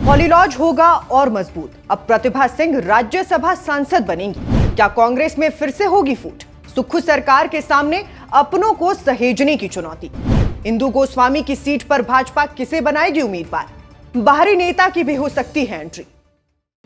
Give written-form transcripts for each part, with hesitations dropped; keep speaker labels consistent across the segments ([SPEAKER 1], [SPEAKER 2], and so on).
[SPEAKER 1] Holly Lodge होगा और मजबूत। अब प्रतिभा सिंह राज्यसभा सांसद बनेंगी। क्या कांग्रेस में फिर से होगी फूट? सुक्खू सरकार के सामने अपनों को सहेजने की चुनौती। इंदु गोस्वामी की सीट पर भाजपा किसे बनाएगी उम्मीदवार? बाहरी नेता की भी हो सकती है एंट्री।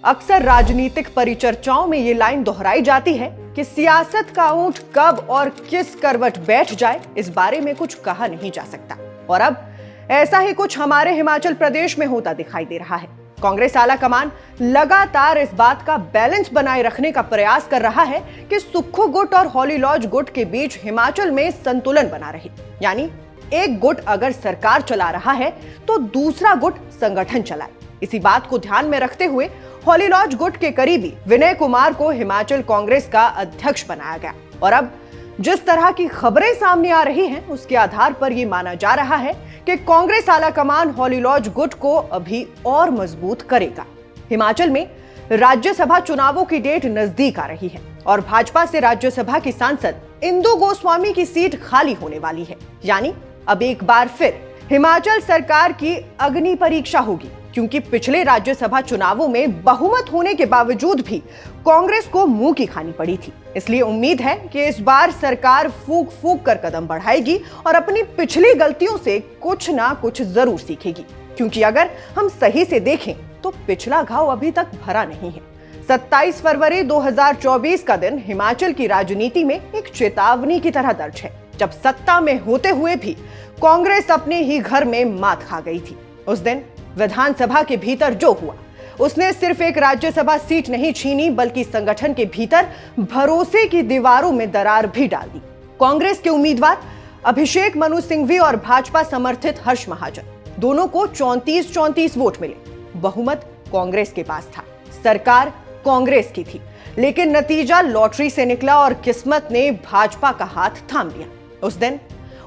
[SPEAKER 1] अक्सर राजनीतिक परिचर्चाओं में ये लाइन दोहराई जाती है कि सियासत का ऊंट कब और किस करवट बैठ जाए इस बारे में कुछ कहा नहीं जा सकता। और अब ऐसा ही कुछ हमारे हिमाचल प्रदेश में होता दिखाई दे रहा है। कांग्रेस आला कमान लगातार इस बात का बैलेंस बनाए रखने का प्रयास कर रहा है कि सुक्खू गुट और हॉली लॉज गुट के बीच हिमाचल में संतुलन बना रहे। यानी एक गुट अगर सरकार चला रहा है तो दूसरा गुट संगठन चलाए। इसी बात को ध्यान में रखते हुए हॉली लॉज गुट के करीबी विनय कुमार को हिमाचल कांग्रेस का अध्यक्ष बनाया गया। और अब जिस तरह की खबरें सामने आ रही हैं उसके आधार पर यह माना जा रहा है कि कांग्रेस आला कमान हॉली लॉज गुट को अभी और मजबूत करेगा। हिमाचल में राज्यसभा चुनावों की डेट नजदीक आ रही है और भाजपा से राज्यसभा की सांसद इंदु गोस्वामी की सीट खाली होने वाली है। यानी अब एक बार फिर हिमाचल सरकार की अग्नि परीक्षा होगी, क्योंकि पिछले राज्यसभा चुनावों में बहुमत होने के बावजूद भी कांग्रेस को मुंह की खानी पड़ी थी। इसलिए उम्मीद है कि इस बार सरकार फूंक फूंक कर कदम बढ़ाएगी और अपनी पिछली गलतियों से कुछ ना कुछ जरूर सीखेगी। क्योंकि अगर हम सही से देखें तो पिछला घाव अभी तक भरा नहीं है। 27 फरवरी 2024 का दिन हिमाचल की राजनीति में एक चेतावनी की तरह दर्ज है, जब सत्ता में होते हुए भी कांग्रेस अपने ही घर में मात खा गई थी। उस दिन विधानसभा के भीतर जो हुआ उसने सिर्फ एक राज्यसभा सीट नहीं छीनी, बल्कि संगठन के भीतर भरोसे की दीवारों में दरार भी डाल दी। कांग्रेस के उम्मीदवार अभिषेक मनु सिंघवी और भाजपा समर्थित हर्ष महाजन दोनों को 34-34 वोट मिले। बहुमत कांग्रेस के पास था, सरकार कांग्रेस की थी, लेकिन नतीजा लॉटरी से निकला और किस्मत ने भाजपा का हाथ थाम लिया। उस दिन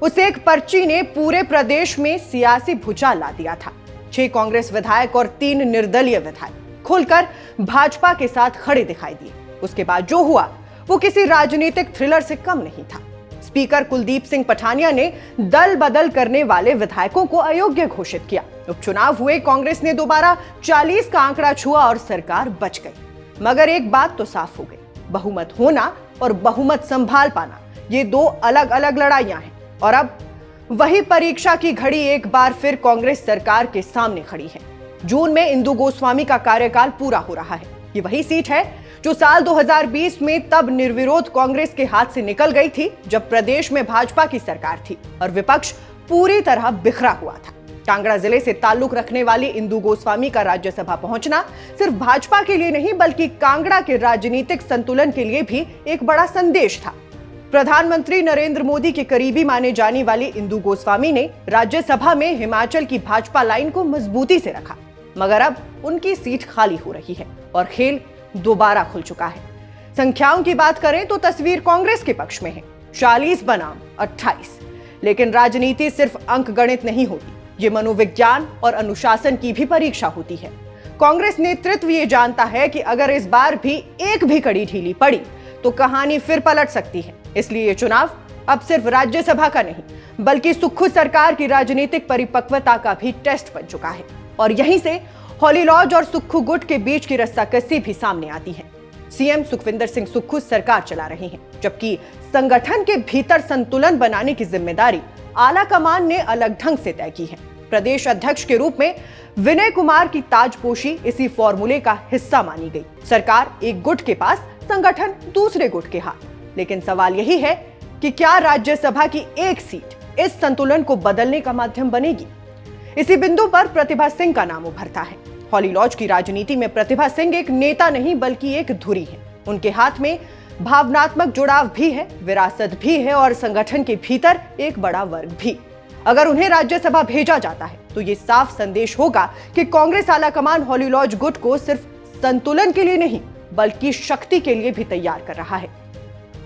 [SPEAKER 1] उस एक पर्ची ने पूरे प्रदेश में सियासी भूचाल ला दिया था। 6 कांग्रेस विधायक और 3 निर्दलीय विधायक खुलकर भाजपा के साथ खड़े दिखाई दिए। उसके बाद जो हुआ वो किसी राजनीतिक थ्रिलर से कम नहीं था। स्पीकर कुलदीप सिंह पठानिया ने दल बदल करने वाले विधायकों को अयोग्य घोषित किया। उपचुनाव हुए, कांग्रेस ने दोबारा 40 का आंकड़ा छुआ और सरकार बच गई। मगर एक बात तो साफ हो गई, बहुमत होना और बहुमत संभाल पाना ये 2 अलग अलग लड़ाइयां हैं। और अब वही परीक्षा की घड़ी एक बार फिर कांग्रेस सरकार के सामने खड़ी है। जून में इंदु गोस्वामी का कार्यकाल पूरा हो रहा है। ये वही सीट है जो साल 2020 में तब निर्विरोध कांग्रेस के हाथ से निकल गई थी, जब प्रदेश में भाजपा की सरकार थी और विपक्ष पूरी तरह बिखरा हुआ था। कांगड़ा जिले से ताल्लुक रखने वाली इंदु गोस्वामी का राज्यसभा पहुंचना सिर्फ भाजपा के लिए नहीं, बल्कि कांगड़ा के राजनीतिक संतुलन के लिए भी एक बड़ा संदेश था। प्रधानमंत्री नरेंद्र मोदी के करीबी माने जाने वाली इंदु गोस्वामी ने राज्यसभा में हिमाचल की भाजपा लाइन को मजबूती से रखा। मगर अब उनकी सीट खाली हो रही है और खेल दोबारा खुल चुका है। संख्याओं की बात करें तो तस्वीर कांग्रेस के पक्ष में है, 40 बनाम 28। लेकिन राजनीति सिर्फ अंक गणित नहीं होती, ये मनोविज्ञान और अनुशासन की भी परीक्षा होती है। कांग्रेस नेतृत्व ये जानता है कि अगर इस बार भी एक भी कड़ी ढीली पड़ी तो कहानी फिर पलट सकती है। इसलिए ये चुनाव अब सिर्फ राज्यसभा का नहीं, बल्कि सुक्खू सरकार की राजनीतिक परिपक्वता का भी टेस्ट बन चुका है। और यहीं से हॉली लॉज और सुक्खू गुट के बीच की रस्साकसी भी सामने आती है। सीएम सुखविंदर सिंह सुक्खू सरकार चला रहे हैं, जबकि संगठन के भीतर संतुलन बनाने की जिम्मेदारी आला कमान ने अलग ढंग से तय की है। प्रदेश अध्यक्ष के रूप में विनय कुमार की ताजपोशी इसी फॉर्मूले का हिस्सा मानी गई। सरकार एक गुट के पास, संगठन दूसरे गुट के हाथ। लेकिन सवाल यही है कि क्या राज्यसभा की एक सीट इस संतुलन को बदलने का माध्यम बनेगी? इसी बिंदु पर प्रतिभा सिंह का नाम उभरता है। हॉली लॉज की राजनीति में प्रतिभा सिंह एक नेता नहीं, बल्कि एक धुरी है। उनके हाथ में भावनात्मक जुड़ाव भी है, विरासत भी है और संगठन के भीतर एक बड़ा वर्ग भी। अगर उन्हें राज्यसभा भेजा जाता है तो ये साफ संदेश होगा कि कांग्रेस आलाकमान हॉली लॉज गुट को सिर्फ संतुलन के लिए नहीं, बल्कि शक्ति के लिए भी तैयार कर रहा है।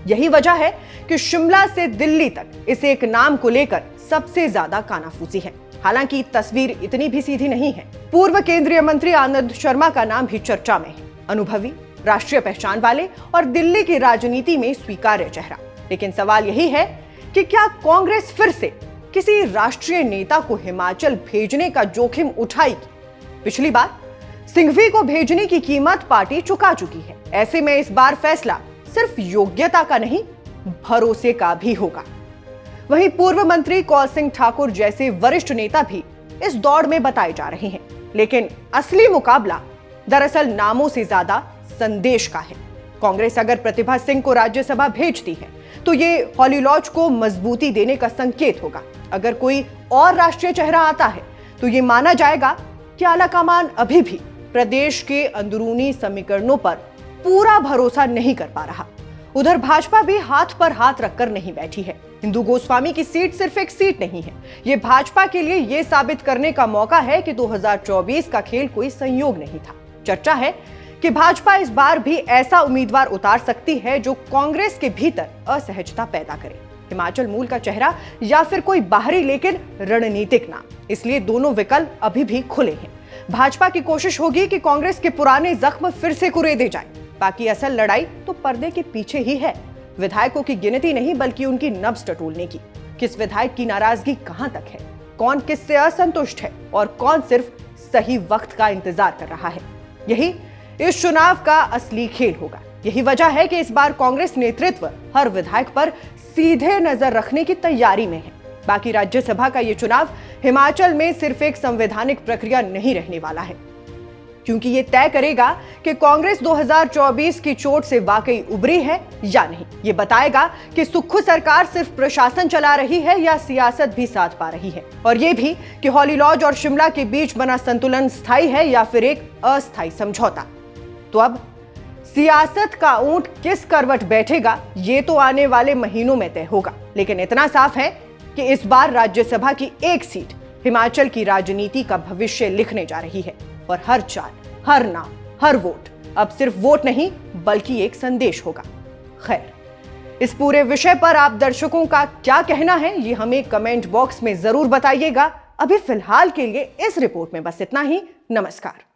[SPEAKER 1] यही वजह है कि शिमला से दिल्ली तक इस एक नाम को लेकर सबसे ज्यादा कानाफूसी है। हालांकि तस्वीर इतनी भी सीधी नहीं है। पूर्व केंद्रीय मंत्री आनंद शर्मा का नाम भी चर्चा में है। अनुभवी, राष्ट्रीय पहचान वाले और दिल्ली की राजनीति में स्वीकार्य चेहरा। लेकिन सवाल यही है कि क्या कांग्रेस फिर से किसी राष्ट्रीय नेता को हिमाचल भेजने का जोखिम उठाएगी? पिछली बार सिंघवी को भेजने की कीमत पार्टी चुका चुकी है। ऐसे में इस बार फैसला सिर्फ योग्यता का नहीं, भरोसे का भी होगा। वहीं पूर्व मंत्री कौल सिंह ठाकुर जैसे वरिष्ठ नेता भी इस दौड़ में बताए जा रहे हैं, लेकिन असली मुकाबला दरअसल नामों से ज्यादा संदेश का है। कांग्रेस अगर प्रतिभा सिंह को राज्यसभा भेजती है तो ये हॉली लॉज को मजबूती देने का संकेत होगा। अगर कोई और राष्ट्रीय चेहरा आता है तो ये माना जाएगा कि आलाकमान अभी भी प्रदेश के अंदरूनी समीकरणों पर पूरा भरोसा नहीं कर पा रहा। उधर भाजपा भी हाथ पर हाथ रखकर नहीं बैठी है। इंदु गोस्वामी की सीट सिर्फ एक सीट नहीं है, ये भाजपा के लिए ये साबित करने का मौका है कि 2024 का खेल कोई संयोग नहीं था। चर्चा है कि भाजपा इस बार भी ऐसा उम्मीदवार उतार सकती है जो कांग्रेस के भीतर असहजता पैदा करे। हिमाचल मूल का चेहरा या फिर कोई बाहरी लेकिन रणनीतिक नाम, इसलिए दोनों विकल्प अभी भी खुले हैं। भाजपा की कोशिश होगी कि कांग्रेस के पुराने जख्म फिर से कुरेदे जाएं। बाकी असल लड़ाई तो पर्दे के पीछे ही है। विधायकों की गिनती नहीं बल्कि उनकी नब्ज टटोलने की। किस विधायक की नाराजगी कहां तक है, कौन किससे असंतुष्ट है और कौन सिर्फ सही वक्त का इंतजार कर रहा है, यही इस चुनाव का असली खेल होगा। यही वजह है कि इस बार कांग्रेस नेतृत्व हर विधायक पर सीधे नजर रखने की तैयारी में है। बाकी राज्यसभा का ये चुनाव हिमाचल में सिर्फ एक संवैधानिक प्रक्रिया नहीं रहने वाला है, क्योंकि ये तय करेगा कि कांग्रेस 2024 की चोट से वाकई उबरी है या नहीं। ये बताएगा कि सुक्खू सरकार सिर्फ प्रशासन चला रही है या सियासत भी साथ पा रही है, और ये भी कि हॉली लॉज और शिमला के बीच बना संतुलन स्थायी है या फिर एक अस्थायी समझौता। तो अब सियासत का ऊंट किस करवट बैठेगा ये तो आने वाले महीनों में तय होगा, लेकिन इतना साफ है कि इस बार राज्यसभा की एक सीट हिमाचल की राजनीति का भविष्य लिखने जा रही है। और हर चाल, हर नाम, हर वोट अब सिर्फ वोट नहीं बल्कि एक संदेश होगा। खैर, इस पूरे विषय पर आप दर्शकों का क्या कहना है ये हमें कमेंट बॉक्स में जरूर बताइएगा। अभी फिलहाल के लिए इस रिपोर्ट में बस इतना ही। नमस्कार।